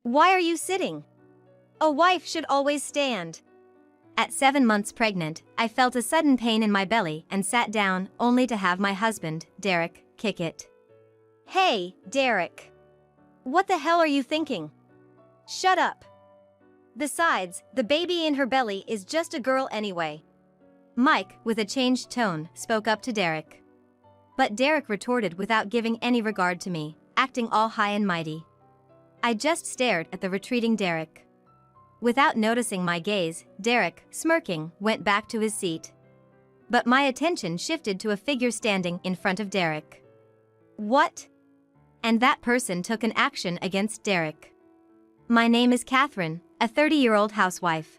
Why are you sitting? A wife should always stand. At 7 months pregnant, I felt a sudden pain in my belly and sat down, only to have my husband, Derek, kick it. Hey, Derek. What the hell are you thinking? Shut up. Besides, the baby in her belly is just a girl anyway. Mike, with a changed tone, spoke up to Derek. But Derek retorted without giving any regard to me, acting all high and mighty. I just stared at the retreating Derek. Without noticing my gaze, Derek, smirking, went back to his seat. But my attention shifted to a figure standing in front of Derek. What? And that person took an action against Derek. My name is Catherine, a 30-year-old housewife.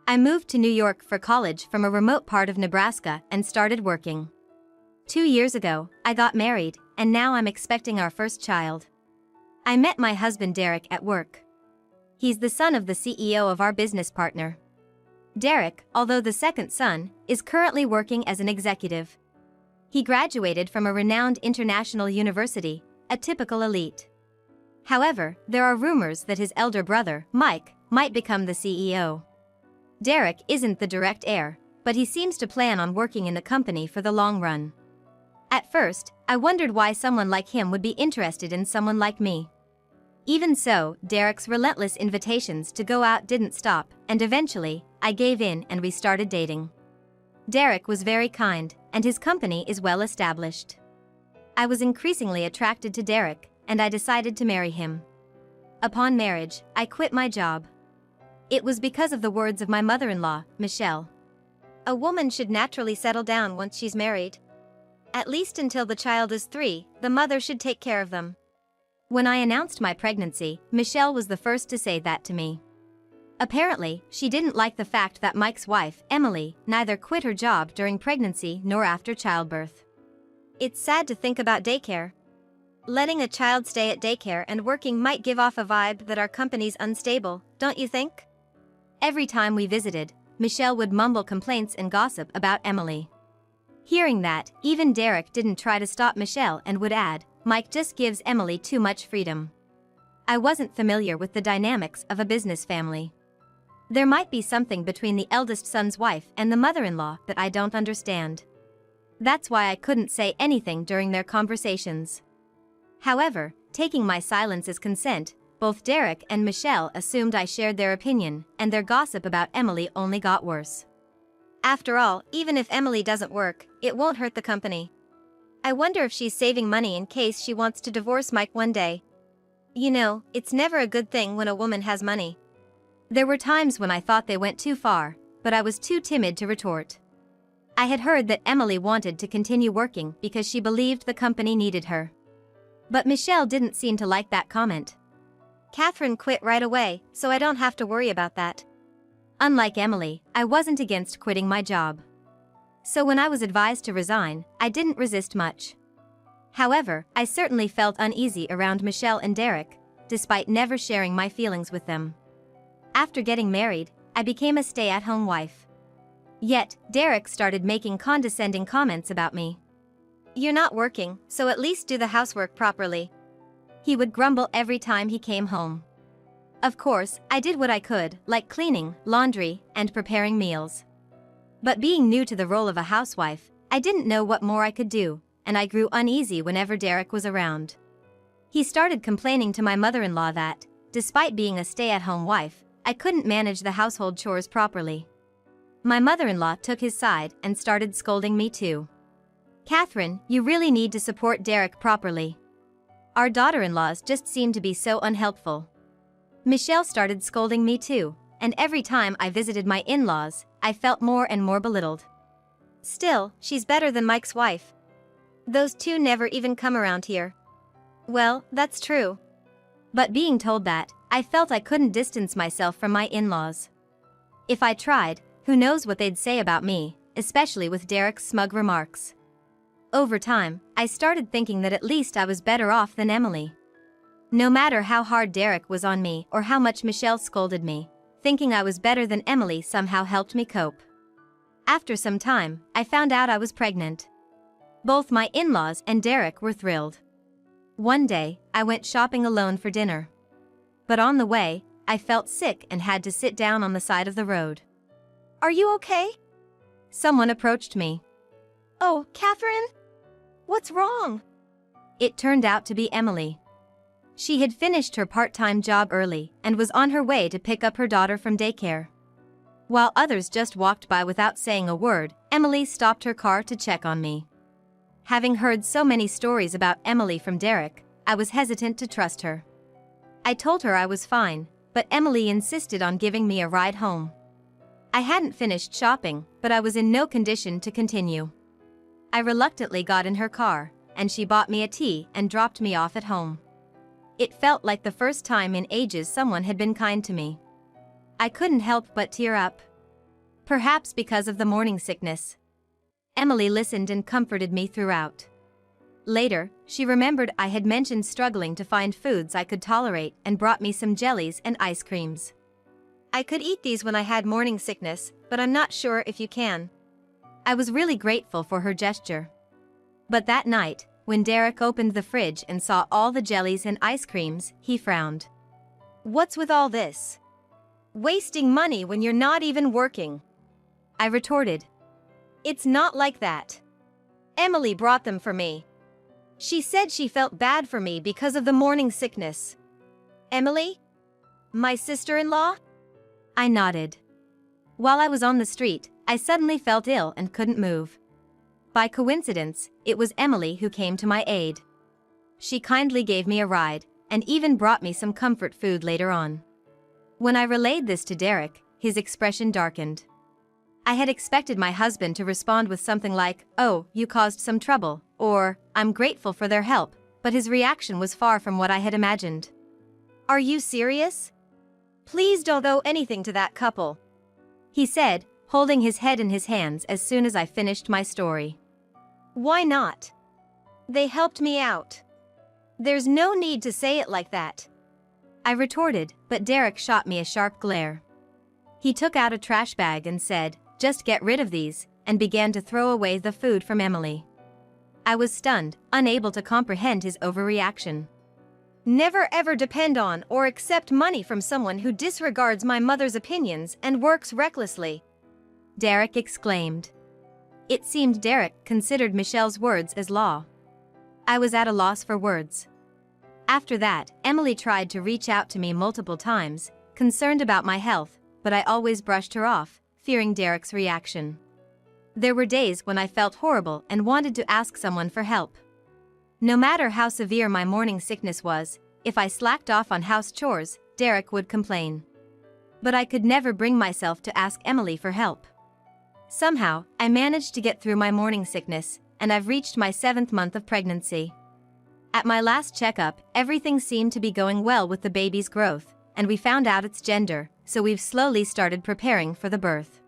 I moved to New York for college from a remote part of Nebraska and started working. 2 years ago, I got married, and now I'm expecting our first child. I met my husband Derek at work. He's the son of the CEO of our business partner. Derek, although the second son, is currently working as an executive. He graduated from a renowned international university, a typical elite. However, there are rumors that his elder brother, Mike, might become the CEO. Derek isn't the direct heir, but he seems to plan on working in the company for the long run. At first, I wondered why someone like him would be interested in someone like me. Even so, Derek's relentless invitations to go out didn't stop, and eventually, I gave in and we started dating. Derek was very kind, and his company is well established. I was increasingly attracted to Derek, and I decided to marry him. Upon marriage, I quit my job. It was because of the words of my mother-in-law, Michelle. A woman should naturally settle down once she's married. At least until the child is 3, the mother should take care of them. When I announced my pregnancy, Michelle was the first to say that to me. Apparently, she didn't like the fact that Mike's wife, Emily, neither quit her job during pregnancy nor after childbirth. It's sad to think about daycare. Letting a child stay at daycare and working might give off a vibe that our company's unstable, don't you think? Every time we visited, Michelle would mumble complaints and gossip about Emily. Hearing that, even Derek didn't try to stop Michelle and would add, Mike just gives Emily too much freedom. I wasn't familiar with the dynamics of a business family. There might be something between the eldest son's wife and the mother-in-law that I don't understand. That's why I couldn't say anything during their conversations. However, taking my silence as consent, both Derek and Michelle assumed I shared their opinion, and their gossip about Emily only got worse. After all, even if Emily doesn't work, it won't hurt the company. I wonder if she's saving money in case she wants to divorce Mike one day. You know, it's never a good thing when a woman has money. There were times when I thought they went too far, but I was too timid to retort. I had heard that Emily wanted to continue working because she believed the company needed her. But Michelle didn't seem to like that comment. Catherine quit right away, so I don't have to worry about that. Unlike Emily, I wasn't against quitting my job. So when I was advised to resign, I didn't resist much. However, I certainly felt uneasy around Michelle and Derek, despite never sharing my feelings with them. After getting married, I became a stay-at-home wife. Yet, Derek started making condescending comments about me. You're not working, so at least do the housework properly. He would grumble every time he came home. Of course, I did what I could, like cleaning, laundry, and preparing meals. But being new to the role of a housewife, I didn't know what more I could do, and I grew uneasy whenever Derek was around. He started complaining to my mother-in-law that, despite being a stay-at-home wife, I couldn't manage the household chores properly. My mother-in-law took his side and started scolding me too. Catherine, you really need to support Derek properly. Our daughter-in-laws just seem to be so unhelpful. Michelle started scolding me too, and every time I visited my in-laws, I felt more and more belittled. Still, she's better than Mike's wife. Those two never even come around here. Well, that's true. But being told that, I felt I couldn't distance myself from my in-laws. If I tried, who knows what they'd say about me, especially with Derek's smug remarks. Over time, I started thinking that at least I was better off than Emily. No matter how hard Derek was on me or how much Michelle scolded me, thinking I was better than Emily somehow helped me cope. After some time, I found out I was pregnant. Both my in-laws and Derek were thrilled. One day, I went shopping alone for dinner. But on the way, I felt sick and had to sit down on the side of the road. "Are you okay?" Someone approached me. "Oh, Catherine? What's wrong?" It turned out to be Emily. She had finished her part-time job early and was on her way to pick up her daughter from daycare. While others just walked by without saying a word, Emily stopped her car to check on me. Having heard so many stories about Emily from Derek, I was hesitant to trust her. I told her I was fine, but Emily insisted on giving me a ride home. I hadn't finished shopping, but I was in no condition to continue. I reluctantly got in her car, and she bought me a tea and dropped me off at home. It felt like the first time in ages someone had been kind to me. I couldn't help but tear up. Perhaps because of the morning sickness. Emily listened and comforted me throughout. Later, she remembered I had mentioned struggling to find foods I could tolerate and brought me some jellies and ice creams. "I could eat these when I had morning sickness, but I'm not sure if you can." I was really grateful for her gesture. But that night, when Derek opened the fridge and saw all the jellies and ice creams, he frowned. "What's with all this? Wasting money when you're not even working?" I retorted. "It's not like that. Emily brought them for me. She said she felt bad for me because of the morning sickness." "Emily? My sister-in-law?" I nodded. While I was on the street, I suddenly felt ill and couldn't move. By coincidence, it was Emily who came to my aid. She kindly gave me a ride, and even brought me some comfort food later on. When I relayed this to Derek, his expression darkened. I had expected my husband to respond with something like, "Oh, you caused some trouble," or, "I'm grateful for their help," but his reaction was far from what I had imagined. "Are you serious? Please don't owe anything to that couple," he said, holding his head in his hands as soon as I finished my story. "Why not? They helped me out. There's no need to say it like that," I retorted, but Derek shot me a sharp glare. He took out a trash bag and said, "Just get rid of these," and began to throw away the food from Emily. I was stunned, unable to comprehend his overreaction. "Never ever depend on or accept money from someone who disregards my mother's opinions and works recklessly," Derek exclaimed. It seemed Derek considered Michelle's words as law. I was at a loss for words. After that, Emily tried to reach out to me multiple times, concerned about my health, but I always brushed her off, fearing Derek's reaction. There were days when I felt horrible and wanted to ask someone for help. No matter how severe my morning sickness was, if I slacked off on house chores, Derek would complain. But I could never bring myself to ask Emily for help. Somehow, I managed to get through my morning sickness, and I've reached my 7th month of pregnancy. At my last checkup, everything seemed to be going well with the baby's growth, and we found out its gender, so we've slowly started preparing for the birth.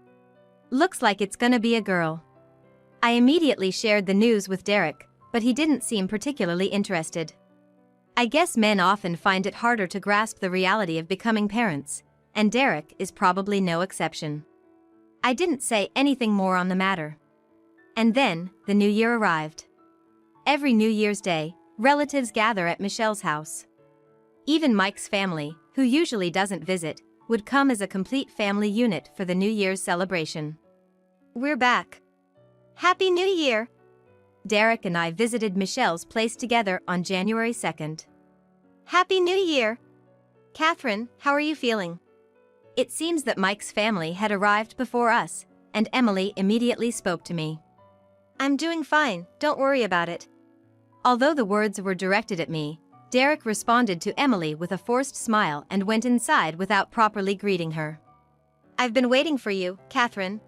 Looks like it's gonna be a girl. I immediately shared the news with Derek, but he didn't seem particularly interested. I guess men often find it harder to grasp the reality of becoming parents, and Derek is probably no exception. I didn't say anything more on the matter. And then, the new year arrived. Every New Year's Day, relatives gather at Michelle's house. Even Mike's family, who usually doesn't visit, would come as a complete family unit for the New Year's celebration. "We're back. Happy New Year!" Derek and I visited Michelle's place together on January 2nd. "Happy New Year! Catherine, how are you feeling?" It seems that Mike's family had arrived before us, and Emily immediately spoke to me. "I'm doing fine, don't worry about it." Although the words were directed at me, Derek responded to Emily with a forced smile and went inside without properly greeting her. "I've been waiting for you, Catherine.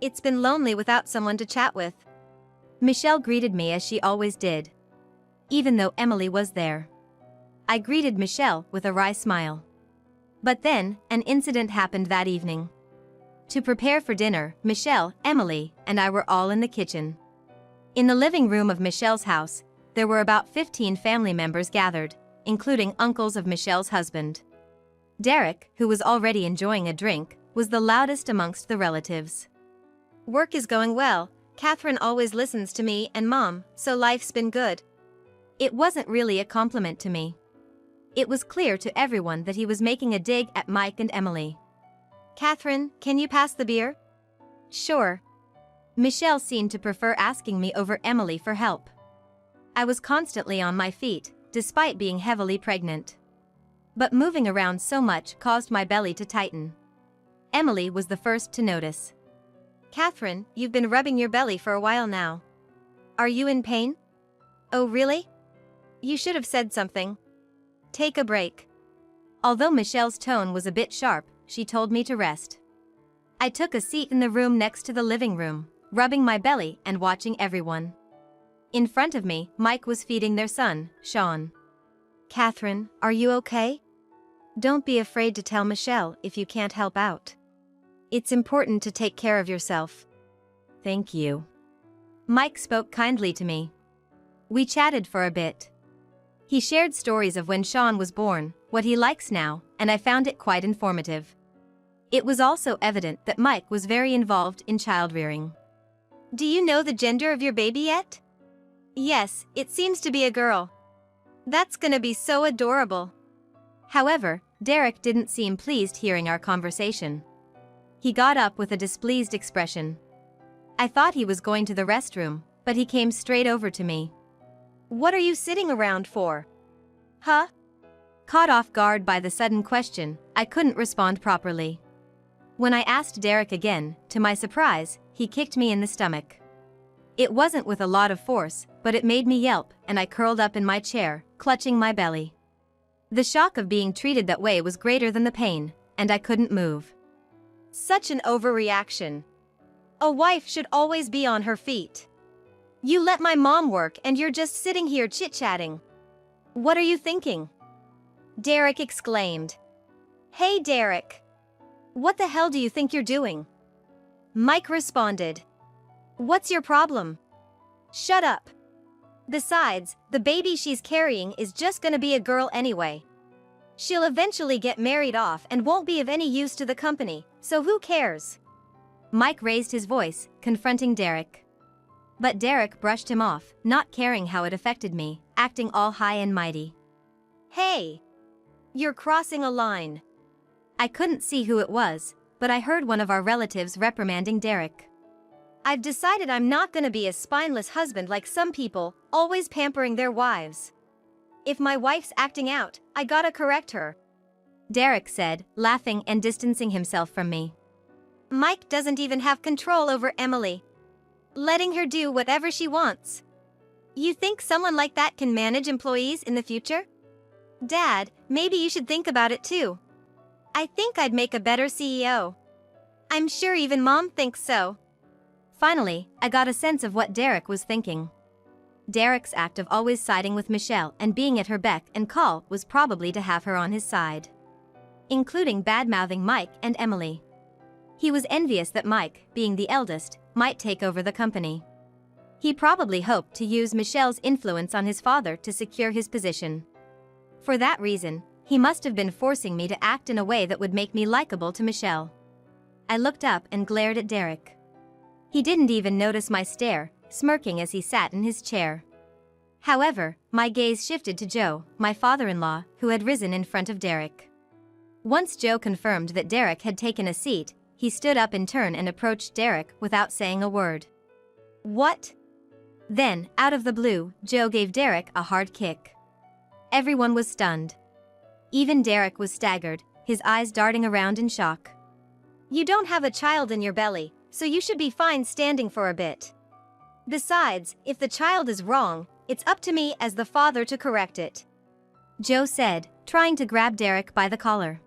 It's been lonely without someone to chat with." Michelle greeted me as she always did. Even though Emily was there. I greeted Michelle with a wry smile. But then, an incident happened that evening. To prepare for dinner, Michelle, Emily, and I were all in the kitchen. In the living room of Michelle's house, there were about 15 family members gathered, including uncles of Michelle's husband. Derek, who was already enjoying a drink, was the loudest amongst the relatives. "Work is going well. Catherine always listens to me and Mom, so life's been good." It wasn't really a compliment to me. It was clear to everyone that he was making a dig at Mike and Emily. "Catherine, can you pass the beer?" "Sure." Michelle seemed to prefer asking me over Emily for help. I was constantly on my feet, despite being heavily pregnant. But moving around so much caused my belly to tighten. Emily was the first to notice. "Catherine, you've been rubbing your belly for a while now. Are you in pain?" "Oh really? You should have said something. Take a break." Although Michelle's tone was a bit sharp, she told me to rest. I took a seat in the room next to the living room, rubbing my belly and watching everyone. In front of me, Mike was feeding their son, Sean. "Catherine, are you okay? Don't be afraid to tell Michelle if you can't help out. It's important to take care of yourself." "Thank you." Mike spoke kindly to me. We chatted for a bit. He shared stories of when Sean was born, what he likes now, and I found it quite informative. It was also evident that Mike was very involved in child-rearing. "Do you know the gender of your baby yet?" "Yes, it seems to be a girl." "That's gonna be so adorable." However, Derek didn't seem pleased hearing our conversation. He got up with a displeased expression. I thought he was going to the restroom, but he came straight over to me. "What are you sitting around for?" "Huh?" Caught off guard by the sudden question, I couldn't respond properly. When I asked Derek again, to my surprise, he kicked me in the stomach. It wasn't with a lot of force, but it made me yelp, and I curled up in my chair, clutching my belly. The shock of being treated that way was greater than the pain, and I couldn't move. Such an overreaction. A wife should always be on her feet. You let my mom work and you're just sitting here chit-chatting. What are you thinking?" Derek exclaimed. "Hey Derek! What the hell do you think you're doing?" Mike responded. "What's your problem?" "Shut up. Besides, the baby she's carrying is just gonna be a girl anyway. She'll eventually get married off and won't be of any use to the company, so who cares?" Mike raised his voice, confronting Derek. But Derek brushed him off, not caring how it affected me, acting all high and mighty. "Hey! You're crossing a line." I couldn't see who it was, but I heard one of our relatives reprimanding Derek. "I've decided I'm not gonna be a spineless husband like some people, always pampering their wives. If my wife's acting out, I gotta correct her," Derek said, laughing and distancing himself from me. "Mike doesn't even have control over Emily, letting her do whatever she wants. You think someone like that can manage employees in the future? Dad, maybe you should think about it too. I think I'd make a better CEO. I'm sure even Mom thinks so." Finally, I got a sense of what Derek was thinking. Derek's act of always siding with Michelle and being at her beck and call was probably to have her on his side, including bad-mouthing Mike and Emily. He was envious that Mike, being the eldest, might take over the company. He probably hoped to use Michelle's influence on his father to secure his position. For that reason, he must have been forcing me to act in a way that would make me likable to Michelle. I looked up and glared at Derek. He didn't even notice my stare, smirking as he sat in his chair. However, my gaze shifted to Joe, my father-in-law, who had risen in front of Derek. Once Joe confirmed that Derek had taken a seat, he stood up in turn and approached Derek without saying a word. "What?" Then, out of the blue, Joe gave Derek a hard kick. Everyone was stunned. Even Derek was staggered, his eyes darting around in shock. "You don't have a child in your belly, so you should be fine standing for a bit. Besides, if the child is wrong, it's up to me as the father to correct it," Joe said, trying to grab Derek by the collar.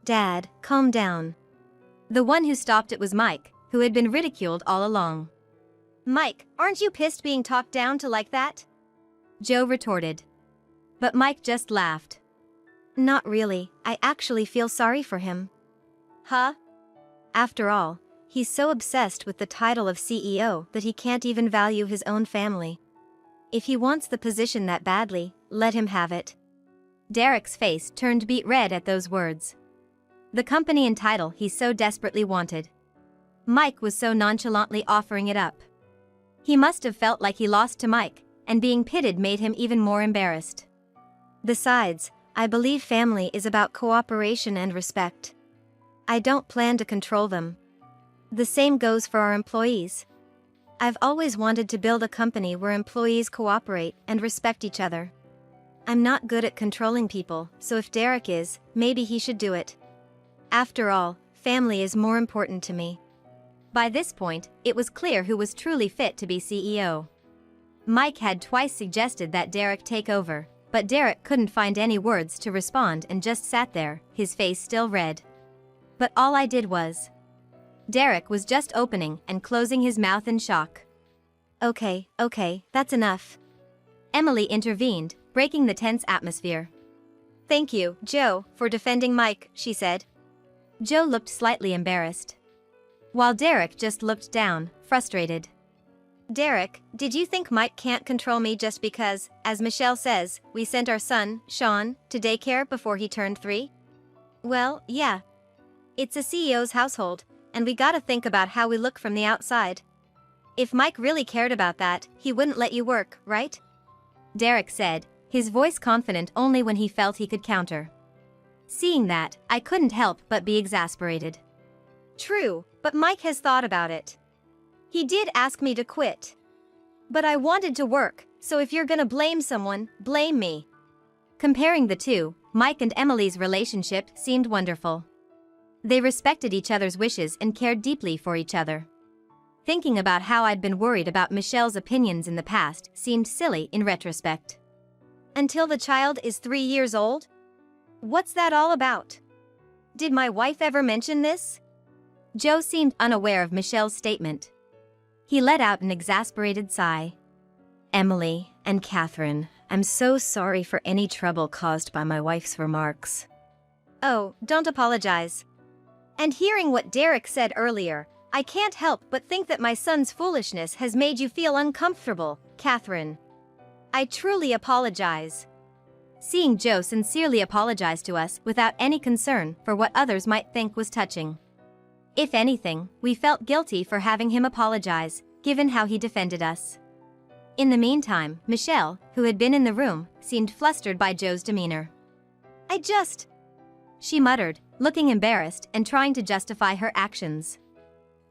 "Dad, calm down." The one who stopped it was Mike, who had been ridiculed all along. "Mike, aren't you pissed being talked down to like that?" Joe retorted. But Mike just laughed. "Not really, I actually feel sorry for him." "Huh?" After all, he's so obsessed with the title of CEO that he can't even value his own family. If he wants the position that badly, let him have it. Derek's face turned beet red at those words. The company and title he so desperately wanted. Mike was so nonchalantly offering it up. He must have felt like he lost to Mike, and being pitted made him even more embarrassed. Besides, I believe family is about cooperation and respect. I don't plan to control them. The same goes for our employees. I've always wanted to build a company where employees cooperate and respect each other. I'm not good at controlling people, so if Derek is, maybe he should do it. After all, family is more important to me. By this point, it was clear who was truly fit to be CEO. Mike had twice suggested that Derek take over, but Derek couldn't find any words to respond and just sat there, his face still red. But all I did was. Derek was just opening and closing his mouth in shock. Okay, that's enough. Emily intervened, breaking the tense atmosphere. Thank you, Joe, for defending Mike, she said. Joe looked slightly embarrassed, while Derek just looked down, frustrated. Derek, did you think Mike can't control me just because, as Michelle says, we sent our son, Sean, to daycare before he turned 3? Well, yeah. It's a CEO's household, and we gotta think about how we look from the outside. If Mike really cared about that, he wouldn't let you work, right? Derek said, his voice confident only when he felt he could counter. Seeing that, I couldn't help but be exasperated. True, but Mike has thought about it. He did ask me to quit. But I wanted to work, so if you're gonna blame someone, blame me. Comparing the two, Mike and Emily's relationship seemed wonderful. They respected each other's wishes and cared deeply for each other. Thinking about how I'd been worried about Michelle's opinions in the past seemed silly in retrospect. Until the child is 3 years old? What's that all about? Did my wife ever mention this? Joe seemed unaware of Michelle's statement. He let out an exasperated sigh. Emily and Catherine, I'm so sorry for any trouble caused by my wife's remarks. Oh, don't apologize. And hearing what Derek said earlier, I can't help but think that my son's foolishness has made you feel uncomfortable, Catherine. I truly apologize. Seeing Joe sincerely apologize to us without any concern for what others might think was touching. If anything, we felt guilty for having him apologize, given how he defended us. In the meantime, Michelle, who had been in the room, seemed flustered by Joe's demeanor. She muttered, looking embarrassed and trying to justify her actions.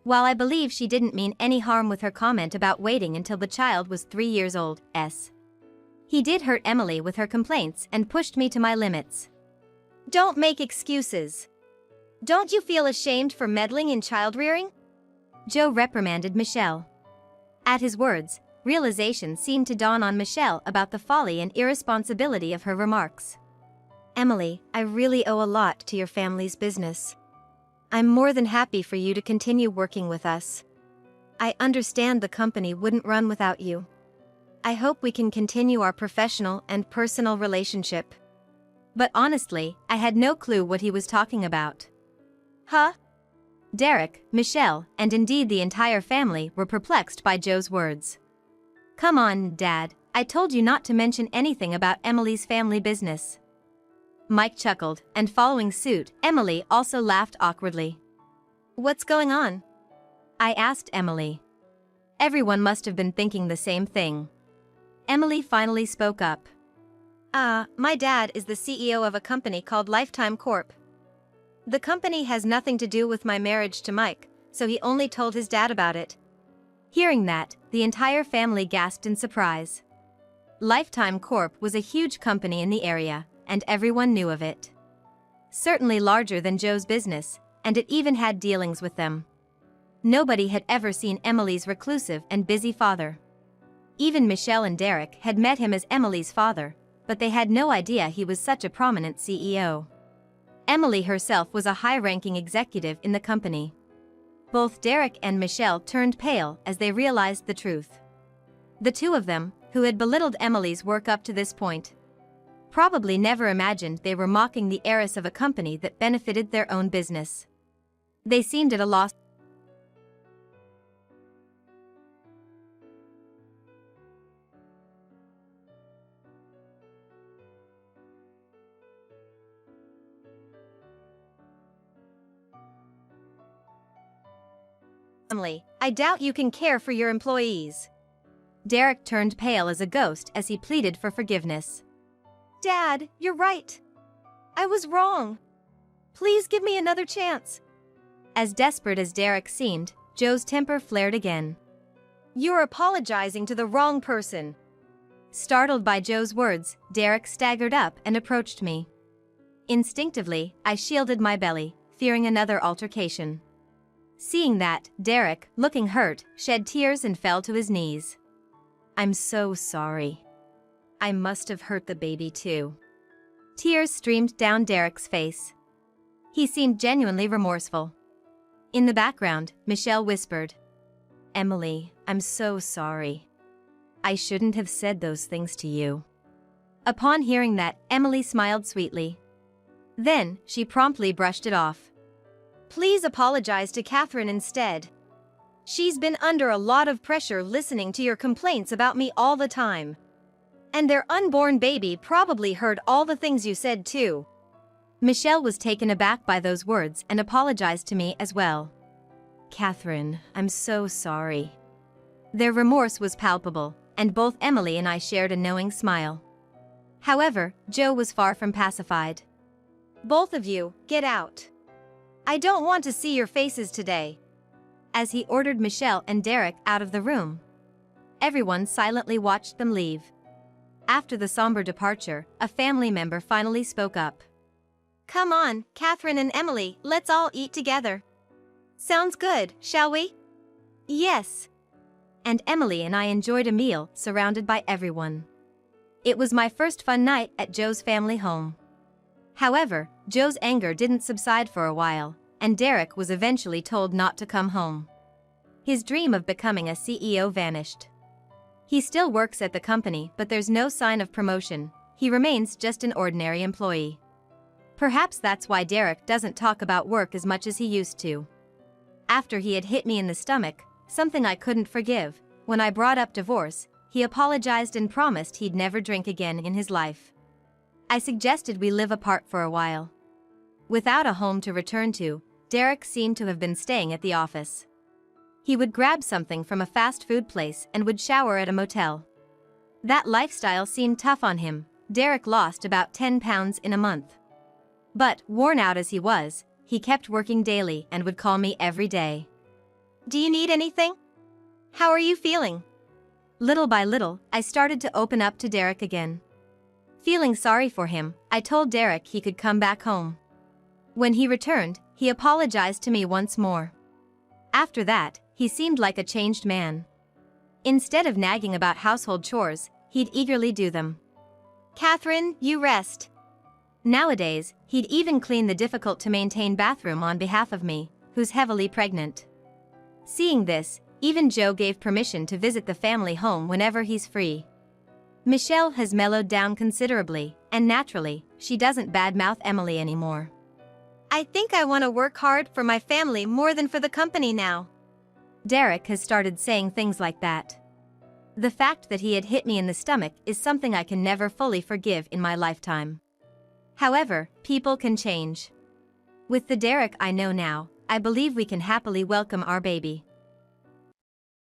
While I believe she didn't mean any harm with her comment about waiting until the child was 3 years old, he did hurt Emily with her complaints and pushed me to my limits. Don't make excuses. Don't you feel ashamed for meddling in child-rearing? Joe reprimanded Michelle. At his words, realization seemed to dawn on Michelle about the folly and irresponsibility of her remarks. Emily, I really owe a lot to your family's business. I'm more than happy for you to continue working with us. I understand the company wouldn't run without you. I hope we can continue our professional and personal relationship. But honestly, I had no clue what he was talking about. Huh? Derek, Michelle, and indeed the entire family were perplexed by Joe's words. Come on, Dad, I told you not to mention anything about Emily's family business. Mike chuckled, and following suit, Emily also laughed awkwardly. What's going on? I asked Emily. Everyone must have been thinking the same thing. Emily finally spoke up. My dad is the CEO of a company called Lifetime Corp. The company has nothing to do with my marriage to Mike, so he only told his dad about it. Hearing that, the entire family gasped in surprise. Lifetime Corp was a huge company in the area, and everyone knew of it. Certainly larger than Joe's business, and it even had dealings with them. Nobody had ever seen Emily's reclusive and busy father. Even Michelle and Derek had met him as Emily's father, but they had no idea he was such a prominent CEO. Emily herself was a high-ranking executive in the company. Both Derek and Michelle turned pale as they realized the truth. The two of them, who had belittled Emily's work up to this point, probably never imagined they were mocking the heiress of a company that benefited their own business. They seemed at a loss. Emily, I doubt you can care for your employees. Derek turned pale as a ghost as he pleaded for forgiveness. Dad, you're right. I was wrong. Please give me another chance. As desperate as Derek seemed, Joe's temper flared again. You're apologizing to the wrong person. Startled by Joe's words, Derek staggered up and approached me. Instinctively, I shielded my belly, fearing another altercation. Seeing that, Derek, looking hurt, shed tears and fell to his knees. I'm so sorry. I must have hurt the baby too. Tears streamed down Derek's face. He seemed genuinely remorseful. In the background, Michelle whispered, Emily, I'm so sorry. I shouldn't have said those things to you. Upon hearing that, Emily smiled sweetly. Then, she promptly brushed it off. Please apologize to Catherine instead. She's been under a lot of pressure listening to your complaints about me all the time. And their unborn baby probably heard all the things you said too. Michelle was taken aback by those words and apologized to me as well. Catherine, I'm so sorry. Their remorse was palpable, and both Emily and I shared a knowing smile. However, Joe was far from pacified. Both of you, get out. I don't want to see your faces today. As he ordered Michelle and Derek out of the room. Everyone silently watched them leave. After the somber departure, a family member finally spoke up. Come on, Catherine and Emily, let's all eat together. Sounds good, shall we? Yes. And Emily and I enjoyed a meal surrounded by everyone. It was my first fun night at Joe's family home. However, Joe's anger didn't subside for a while, and Derek was eventually told not to come home. His dream of becoming a CEO vanished. He still works at the company, but there's no sign of promotion. He remains just an ordinary employee. Perhaps that's why Derek doesn't talk about work as much as he used to. After he had hit me in the stomach, something I couldn't forgive, when I brought up divorce, he apologized and promised he'd never drink again in his life. I suggested we live apart for a while. Without a home to return to, Derek seemed to have been staying at the office. He would grab something from a fast food place and would shower at a motel. That lifestyle seemed tough on him. Derek lost about 10 pounds in a month. But, worn out as he was, he kept working daily and would call me every day. Do you need anything? How are you feeling? Little by little, I started to open up to Derek again. Feeling sorry for him, I told Derek he could come back home. When he returned, he apologized to me once more. After that, he seemed like a changed man. Instead of nagging about household chores, he'd eagerly do them. Catherine, you rest. Nowadays, he'd even clean the difficult-to-maintain bathroom on behalf of me, who's heavily pregnant. Seeing this, even Joe gave permission to visit the family home whenever he's free. Michelle has mellowed down considerably, and naturally, she doesn't badmouth Emily anymore. I think I want to work hard for my family more than for the company now. Derek has started saying things like that. The fact that he had hit me in the stomach is something I can never fully forgive in my lifetime. However, people can change. With the Derek I know now, I believe we can happily welcome our baby.